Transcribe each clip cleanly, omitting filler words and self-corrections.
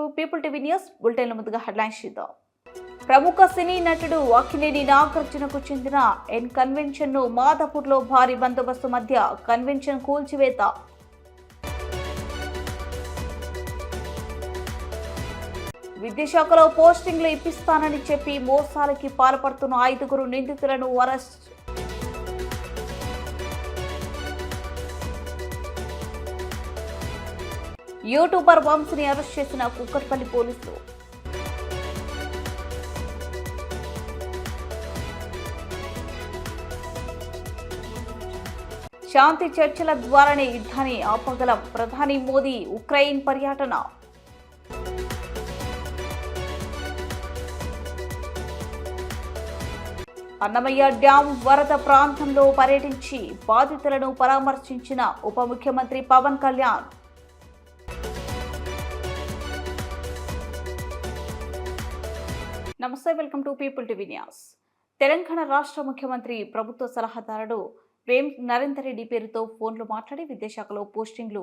To people TV news bulletin ముందుగా headlines చూద్దాం. ప్రముఖ సినీ నటుడు అక్కినేని నాగార్జునకు చెందిన ఎన్ కన్వెన్షన్ ను మాదాపూర్లో భారీ బందోబస్తు మధ్య కన్వెన్షన్ కూల్చివేత. విద్యాశాఖలో పోస్టింగ్లు ఇప్పిస్తానని చెప్పి మోసాలకి పాల్పడుతున్న 5 నిందితులను అరెస్ట్. యూట్యూబర్ వంశీని అరెస్ట్ చేసిన కుక్కట్పల్లి పోలీసులు. శాంతి చర్చల ద్వారానే యుద్ధాన్ని ఆపగలం. ప్రధాని మోదీ ఉక్రెయిన్ పర్యటన. అన్నమయ్య డ్యాం వరద ప్రాంతంలో పర్యటించి బాధితులను పరామర్శించిన ఉప ముఖ్యమంత్రి పవన్ కళ్యాణ్. నమస్తే, welcome to people TV news. Telangana రాష్ట్ర ముఖ్యమంత్రి ప్రభుత్వ సలహాదారుడు వేం నరేందర్ రెడ్డి పేరుతో ఫోన్లో మాట్లాడి విద్యాశాఖలో పోస్టింగ్లు,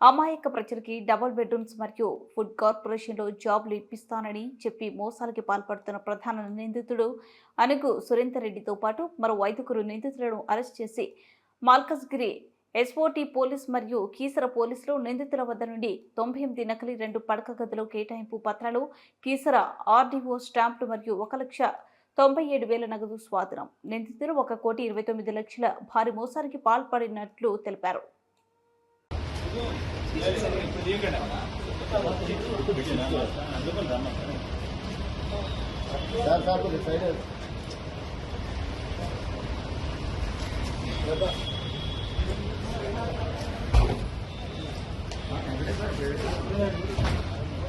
అమాయక ప్రజలకి డబుల్ బెడ్రూమ్స్ మరియు ఫుడ్ కార్పొరేషన్లో జాబ్లు ఇప్పిస్తానని చెప్పి మోసాలకి పాల్పడుతున్న ప్రధాన నిందితుడు అనుగు సురేందర్ రెడ్డితో పాటు మరో 5 నిందితులను అరెస్ట్ చేసి మల్కజ్గిరి ఎస్ఓటీ పోలీస్ మరియు కీసర పోలీసులు నిందితుల వద్ద నుండి 98 నకిలీ 2 పడక గదులు కేటాయింపు పత్రాలు, కీసర ఆర్డీఓ స్టాంపులు మరియు 1,97,000 నగదు స్వాధీనం. నిందితులు 1,29,00,000 భారీ మోసానికి పాల్పడినట్లు తెలిపారు.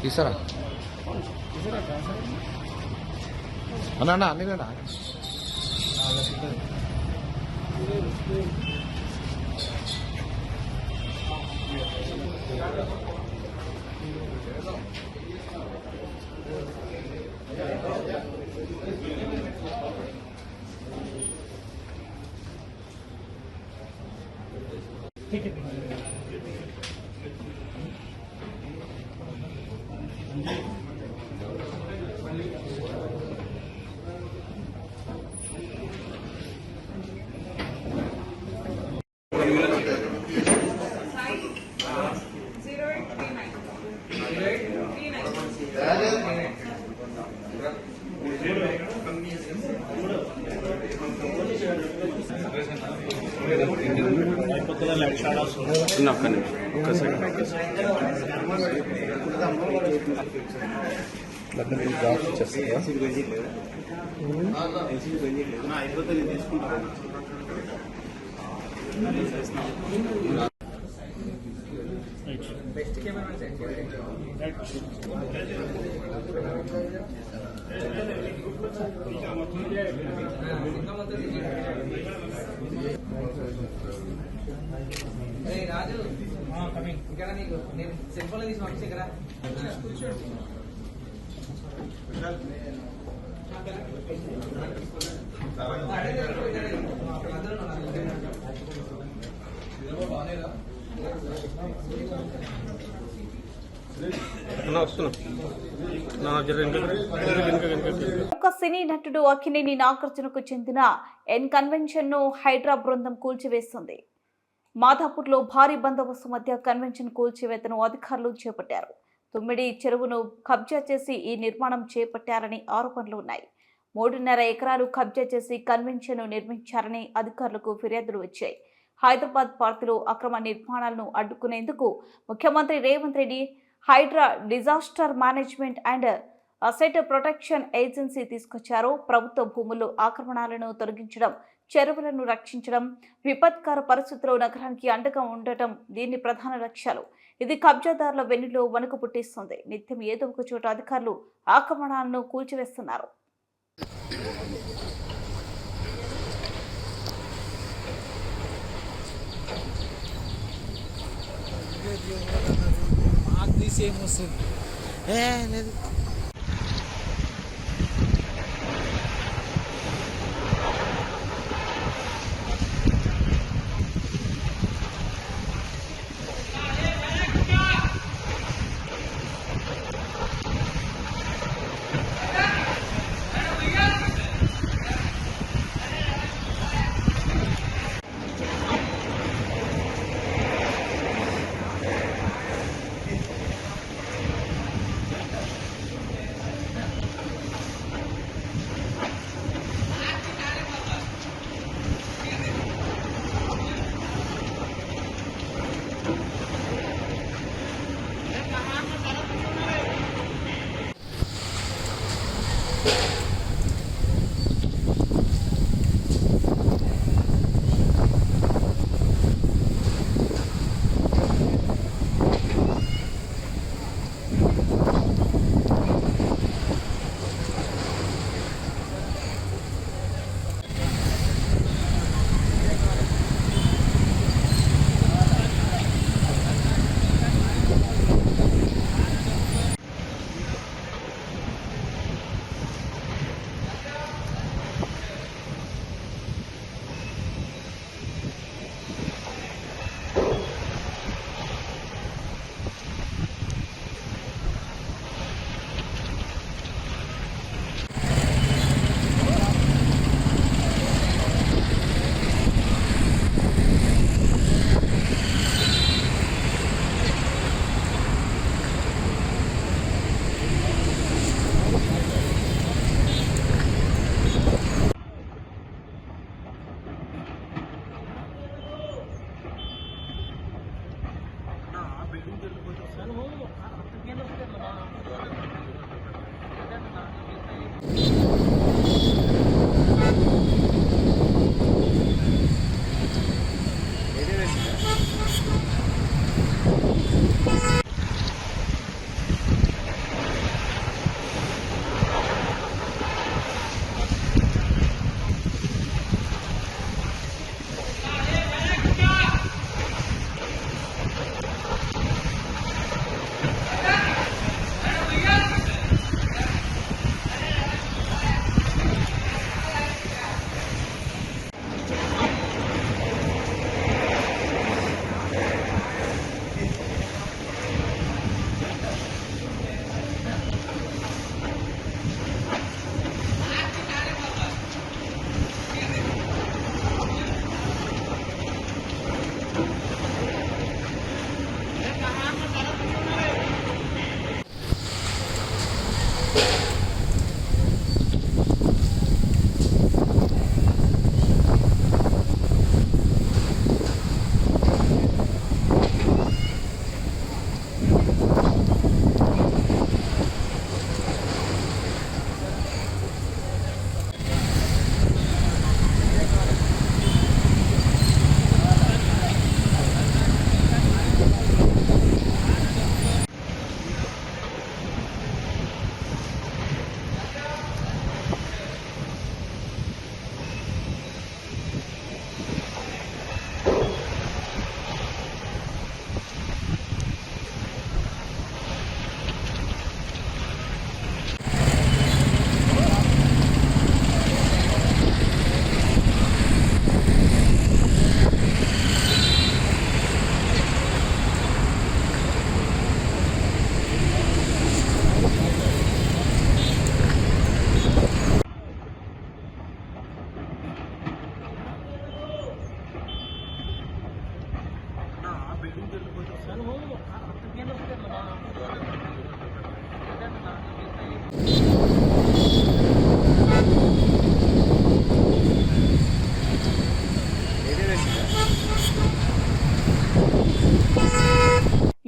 తీసారా అన్నా అన్ని కదా రాజు ఇక్కడ నీకు నేను సెల్ ఫోన్ తీసి పంపించే కదా ఒక సినీ నటుడు అక్కినేని నాగార్జునకు చెందిన ఎన్ కన్వెన్షన్ ను హైడ్రా బృందం కూల్చివేస్తుంది. మాదాపూర్లో భారీ బందోబస్తు మధ్య కన్వెన్షన్ కూల్చివేతను అధికారులు చేపట్టారు. 9 చెరువును కబ్జా చేసి ఈ నిర్మాణం చేపట్టారని ఆరోపణలు ఉన్నాయి. 3.5 ఎకరాలు కబ్జా చేసి కన్వెన్షన్ నిర్మించారని అధికారులకు ఫిర్యాదులు వచ్చాయి. హైదరాబాద్ పార్కులో అక్రమ నిర్మాణాలను అడ్డుకునేందుకు ముఖ్యమంత్రి Revanth Reddy Hydraa disaster management and asset protection agency తీసుకొచ్చారు. ప్రభుత్వ భూముల్లో ఆక్రమణలను తొలగించడం, చెరువులను రక్షించడం, విపత్కర పరిస్థితుల్లో నగరానికి అండగా ఉండటం దీని ప్రధాన లక్ష్యాలు. ఇది కబ్జాదారుల వెన్నులో వణుకు పుట్టిస్తుంది. నిత్యం ఏదో ఒక చోట అధికారులు ఆక్రమణాలను కూల్చివేస్తున్నారు.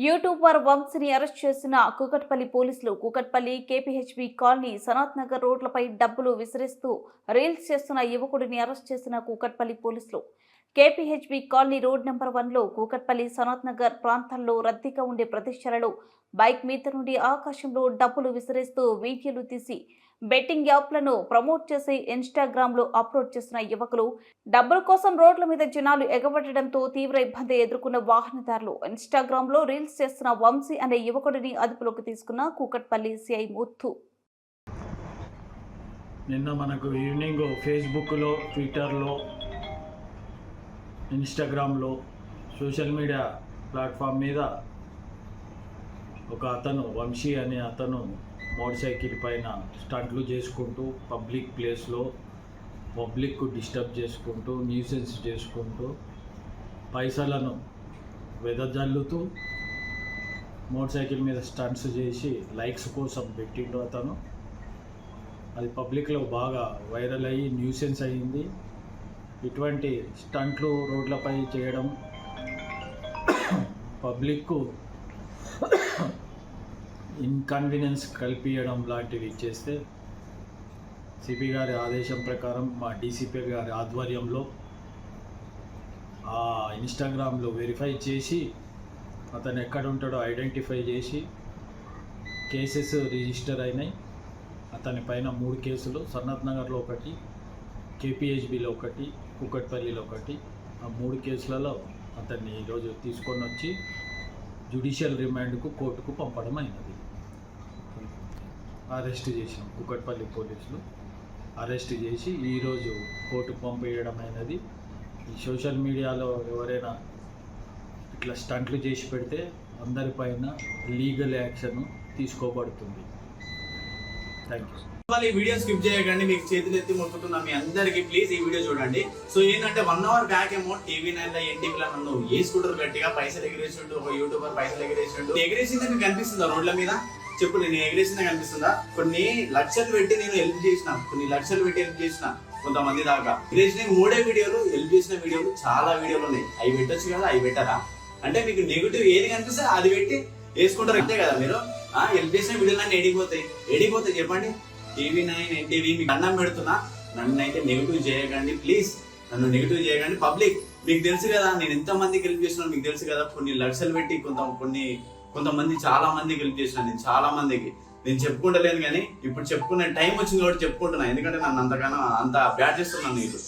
యూట్యూబర్ వంశీని అరెస్ట్ చేసిన కూకట్పల్లి పోలీసులు. కూకట్పల్లి కేపీహెచ్బీ కాలనీ సనత్ నగర్ రోడ్లపై డబ్బులు విసిరేస్తూ రీల్స్ చేస్తున్న యువకుడిని అరెస్ట్ చేసిన కూకట్పల్లి పోలీసులు. కేపీహెచ్బీ కాలనీ రోడ్ నెంబర్ 1లో కూకట్పల్లి సనత్ నగర్ ప్రాంతాల్లో రద్దీగా ఉండే ప్రదేశాలలో బైక్ మీద నుండి ఆకాశంలో డబ్బులు విసిరేస్తూ వీడియోలు తీసి బెట్టింగ్ యాప్లను ప్రమోట్ చేసి ఇన్స్టాగ్రామ్లో అప్లోడ్ చేసిన యువకులు డబ్బుల కోసం రోడ్ల మీద జనాలు ఎగబడడంతో తీవ్ర ఇబ్బంది ఎదుర్కొన్న వాహనదారులు. ఇన్స్టాగ్రామ్లో రీల్స్ చేస్తున్న వంశీ అనే యువకుడిని అదుపులోకి తీసుకున్న కూకట్పల్లి సిఐ ముత్తు. నిన్న మనకు ఈవినింగ్ ఫేస్బుక్లో, ట్విట్టర్లో, ఇన్స్టాగ్రామ్లో, సోషల్ మీడియా ప్లాట్ఫామ్ మీద ఒక అతను వంశీ అనే అతను మోటార్ సైకిల్ పైన స్టంట్లు చేసుకుంటూ పబ్లిక్ ప్లేస్లో పబ్లిక్ డిస్టర్బ్ చేసుకుంటూ న్యూసెన్స్ చేసుకుంటూ పైసలను వెదజల్లుతూ మోటార్ సైకిల్ మీద స్టంట్స్ చేసి లైక్స్ కోసం పెట్టిండు అతను. అది పబ్లిక్లో బాగా వైరల్ అయ్యి న్యూసెన్స్ అయ్యింది. ఇటువంటి స్టంట్లు రోడ్లపై చేయడం, పబ్లిక్కు ఇన్కన్వీనియన్స్ కల్పించడం లాంటివి చేస్తే సిపి గారి ఆదేశం ప్రకారం మా డీసీపీ గారి ఆధ్వర్యంలో ఆ ఇన్స్టాగ్రామ్లో వెరిఫై చేసి అతను ఎక్కడ ఉంటాడో ఐడెంటిఫై చేసి కేసెస్ రిజిస్టర్ అయినాయి. అతని పైన 3 కేసులు, సన్నత్ నగర్లో ఒకటి, కేపీహెచ్బిలో ఒకటి, కుకట్పల్లిలో ఒకటి. ఆ 3 కేసులలో అతన్ని ఈరోజు తీసుకొని వచ్చి జ్యుడిషియల్ రిమాండ్కు కోర్టుకు పంపడం అయినది. అరెస్ట్ చేసాం. కుకట్పల్లి పోలీసులు అరెస్ట్ చేసి ఈరోజు కోర్టుకు పంపించడం అయినది. ఈ సోషల్ మీడియాలో ఎవరైనా ఇట్లా స్టంట్లు చేసి పెడితే అందరిపైన లీగల్ యాక్షన్ తీసుకోబడుతుంది. Thank you. ఈ వీడియో స్కిప్ చేయకండి. మీకు చేతులు ఎత్తి మొక్కుతున్నా మీ అందరికి, ప్లీజ్ ఈ వీడియో చూడండి. సో ఏంటంటే 1 అవర్ బ్యాక్ ఏమో TV9 లో ఎన్టీవీలో నన్ను ఏ స్కూటర్ గట్టిగా పైసలు ఎగిరేసిండు, ఒక యూట్యూబర్ పైసలు ఎగిరేసిండు. ఎగిరేసింది మీకు కనిపిస్తుందా రోడ్ల మీద? చెప్పు, నేను ఎగిరేసిందే కనిపిస్తుందా? కొన్ని లక్షలు పెట్టి నేను హెల్ప్ చేసిన, కొంతమంది దాకా ఎగిరేసిన 3 వీడియోలు, హెల్ప్ చేసిన వీడియోలు చాలా వీడియోలు ఉన్నాయి. అవి పెట్టొచ్చు కదా, అవి పెట్టరా? అంటే మీకు నెగిటివ్ ఏది కనిపిస్తే అది పెట్టి వేసుకుంటారు అంతే కదా మీరు. హెల్ప్ చేసిన వీడియోలు అన్నీ ఎడిగిపోతాయి చెప్పండి. TV9 ఎన్టీవీ మీకు అన్నం పెడుతున్నా, నన్ను అయితే నెగిటివ్ చేయకండి ప్లీజ్. నన్ను నెగిటివ్ చేయకండి. పబ్లిక్ మీకు తెలుసు కదా నేను ఎంత మందికి హెల్ప్ చేస్తున్నాను, మీకు తెలుసు కదా. కొన్ని లక్షలు పెట్టి కొంతమంది చాలా మందికి హెల్ప్ చేసినా, నేను చాలా మందికి. నేను చెప్పుకుంటలేను కానీ ఇప్పుడు చెప్పుకునే టైం వచ్చింది కాబట్టి చెప్పుకుంటున్నా. ఎందుకంటే నన్ను అంత బ్యాడ్ చేస్తున్నాను నేను.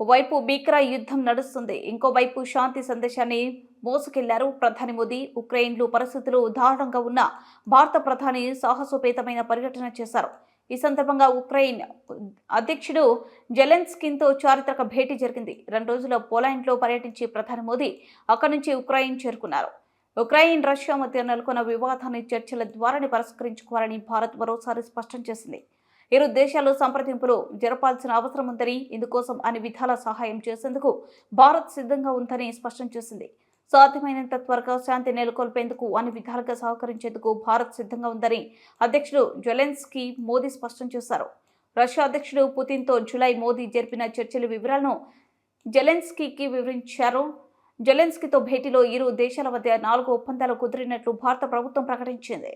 ఓవైపు భీకర యుద్ధం నడుస్తుంది, ఇంకోవైపు శాంతి సందేశాన్ని మోసుకెళ్లారు ప్రధాని మోదీ. ఉక్రెయిన్లో పరిస్థితులు దారుణంగా ఉన్న భారత ప్రధాని సాహసోపేతమైన పర్యటన చేశారు. ఈ సందర్భంగా ఉక్రెయిన్ అధ్యక్షుడు జెలెన్స్కీతో చారిత్రక భేటీ జరిగింది. 2 రోజుల పోలాండ్లో పర్యటించి ప్రధాని మోదీ అక్కడి నుంచి ఉక్రెయిన్ చేరుకున్నారు. ఉక్రెయిన్ రష్యా మధ్య నెలకొన్న వివాదాన్ని చర్చల ద్వారానే పరిష్కరించుకోవాలని భారత్ మరోసారి స్పష్టం చేసింది. ఇరు దేశాలు సంప్రదింపులు జరపాల్సిన అవసరం ఉందని, ఇందుకోసం అన్ని విధాల సహాయం చేసేందుకు భారత్ సిద్ధంగా ఉందని స్పష్టం చేసింది. సాధ్యమైనంత త్వరగా శాంతి నెలకొల్పేందుకు అన్ని విధాలుగా సహకరించేందుకు భారత్ సిద్ధంగా ఉందని అధ్యక్షుడు జెలెన్స్కీ మోదీ స్పష్టం చేశారు. రష్యా అధ్యక్షుడు పుతిన్తో జూలై మోదీ జరిపిన చర్చల వివరాలను జెలెన్స్కీకి వివరించారు. జెలెన్స్కీతో భేటీలో ఇరు దేశాల మధ్య 4 ఒప్పందాలు కుదిరినట్లు భారత ప్రభుత్వం ప్రకటించింది.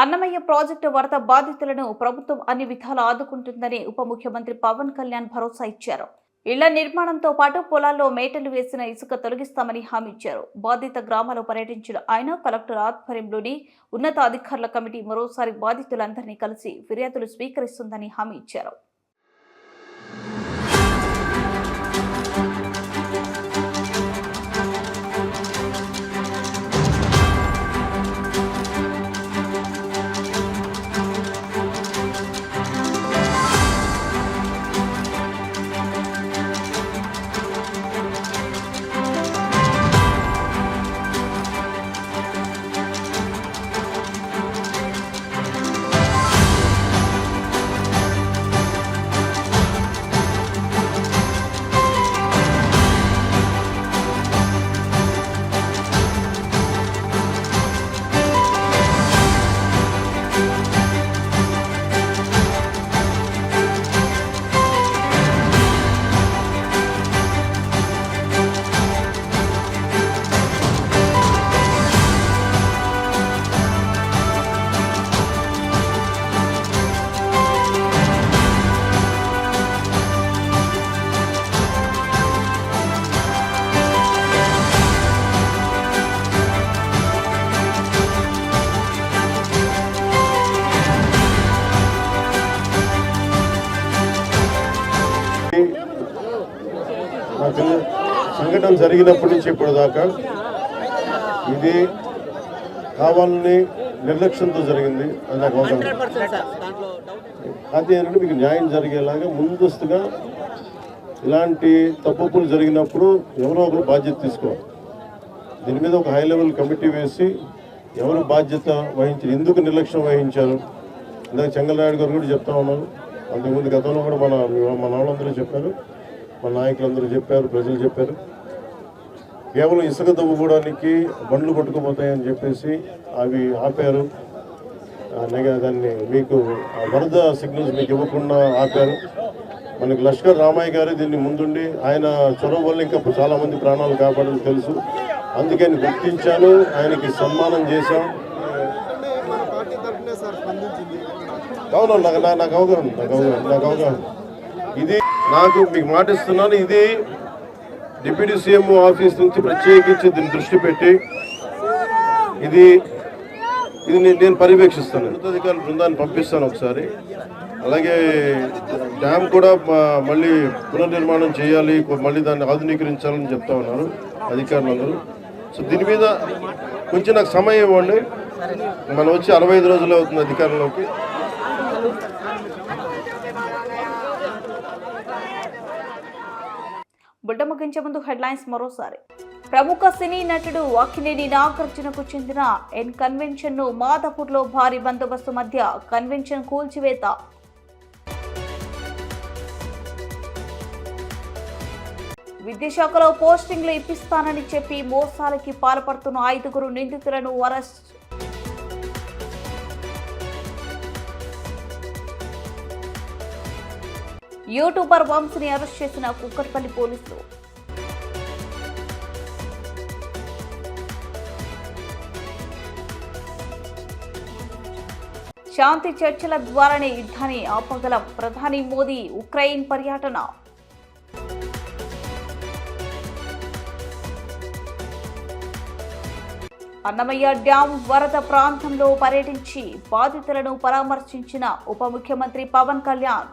అన్నమయ్య ప్రాజెక్టు వరద బాధితులను ప్రభుత్వం అన్ని విధాలా ఆదుకుంటుందని ఉప ముఖ్యమంత్రి పవన్ కళ్యాణ్ భరోసా ఇచ్చారు. ఇళ్ల నిర్మాణంతో పాటు పొలాల్లో మేటలు వేసిన ఇసుక తొలగిస్తామని హామీ ఇచ్చారు. బాధిత గ్రామాల్లో పర్యటించిన ఆయన కలెక్టర్ ఆధ్వర్యంలోని ఉన్నతాధికారుల కమిటీ మరోసారి బాధితులందరినీ కలిసి ఫిర్యాదులు స్వీకరిస్తుందని హామీ ఇచ్చారు. సంఘటన జరిగినప్పటి నుంచి ఇప్పటిదాకా ఇది కావాలని నిర్లక్ష్యంతో జరిగింది అని నాకు అవగాహన. అది ఏంటంటే మీకు న్యాయం జరిగేలాగా ముందస్తుగా ఇలాంటి తప్పులు జరిగినప్పుడు ఎవరో ఒకరు బాధ్యత తీసుకోవాలి. దీని మీద ఒక హై లెవెల్ కమిటీ వేసి ఎవరు బాధ్యత వహించారు, ఎందుకు నిర్లక్ష్యం వహించారు. ఇందాక చెంగలరాయుడు గారు కూడా చెప్తా ఉన్నారు. అంతకుముందు గతంలో కూడా మన వాళ్ళందరూ చెప్పారు, మన నాయకులందరూ చెప్పారు, ప్రజలు చెప్పారు. కేవలం ఇసుక తవ్వుకోవడానికి బండ్లు కొట్టుకుపోతాయని చెప్పేసి అవి ఆపారు. దాన్ని మీకు వరద సిగ్నల్స్ మీకు ఇవ్వకుండా ఆపారు. మనకి లష్కర్ రామయ్య గారు దీన్ని ముందుండి ఆయన చొరవ వల్ల ఇంకా చాలామంది ప్రాణాలు కాపాడని తెలుసు. అందుకని గుర్తించాను, ఆయనకి సన్మానం చేశాం. అవును, నాకు అవగాహన. ఇది నాకు మీకు మాట ఇస్తున్నాను. ఇది డిప్యూటీ సీఎం ఆఫీస్ నుంచి ప్రత్యేకించి దీన్ని దృష్టి పెట్టి ఇది నేను పర్యవేక్షిస్తాను. ఉన్నతాధికారుల బృందాన్ని పంపిస్తాను ఒకసారి. అలాగే డ్యామ్ కూడా మళ్ళీ పునర్నిర్మాణం చేయాలి, మళ్ళీ దాన్ని ఆధునీకరించాలని చెప్తా ఉన్నారు అధికారులందరూ. సో దీని మీద కొంచెం నాకు సమయం ఇవ్వండి. మనం వచ్చి 65 రోజులు అవుతుంది అధికారంలోకి. బుడ్డ ముగించే ముందు హెడ్లైన్స్ మరోసారి. ప్రముఖ సినీ నటుడు అక్కినేని నాగార్జునకు చెందిన ఎన్ కన్వెన్షన్ ను మాదాపూర్లో భారీ బందోబస్తు మధ్య కన్వెన్షన్ కూల్చివేత. విద్యాశాఖలో పోస్టింగ్లు ఇప్పిస్తానని చెప్పి మోసాలకి పాల్పడుతున్న 5 నిందితులను అరెస్ట్. యూట్యూబర్ వంశీని అరెస్ట్ చేసిన కుక్కట్పల్లి పోలీసులు. శాంతి చర్చల ద్వారానే యుద్ధాన్ని ఆపగలం. ప్రధాని మోదీ ఉక్రెయిన్ పర్యటన. అన్నమయ్య డ్యాం వరద ప్రాంతంలో పర్యటించి బాధితులను పరామర్శించిన ఉప ముఖ్యమంత్రి పవన్ కళ్యాణ్.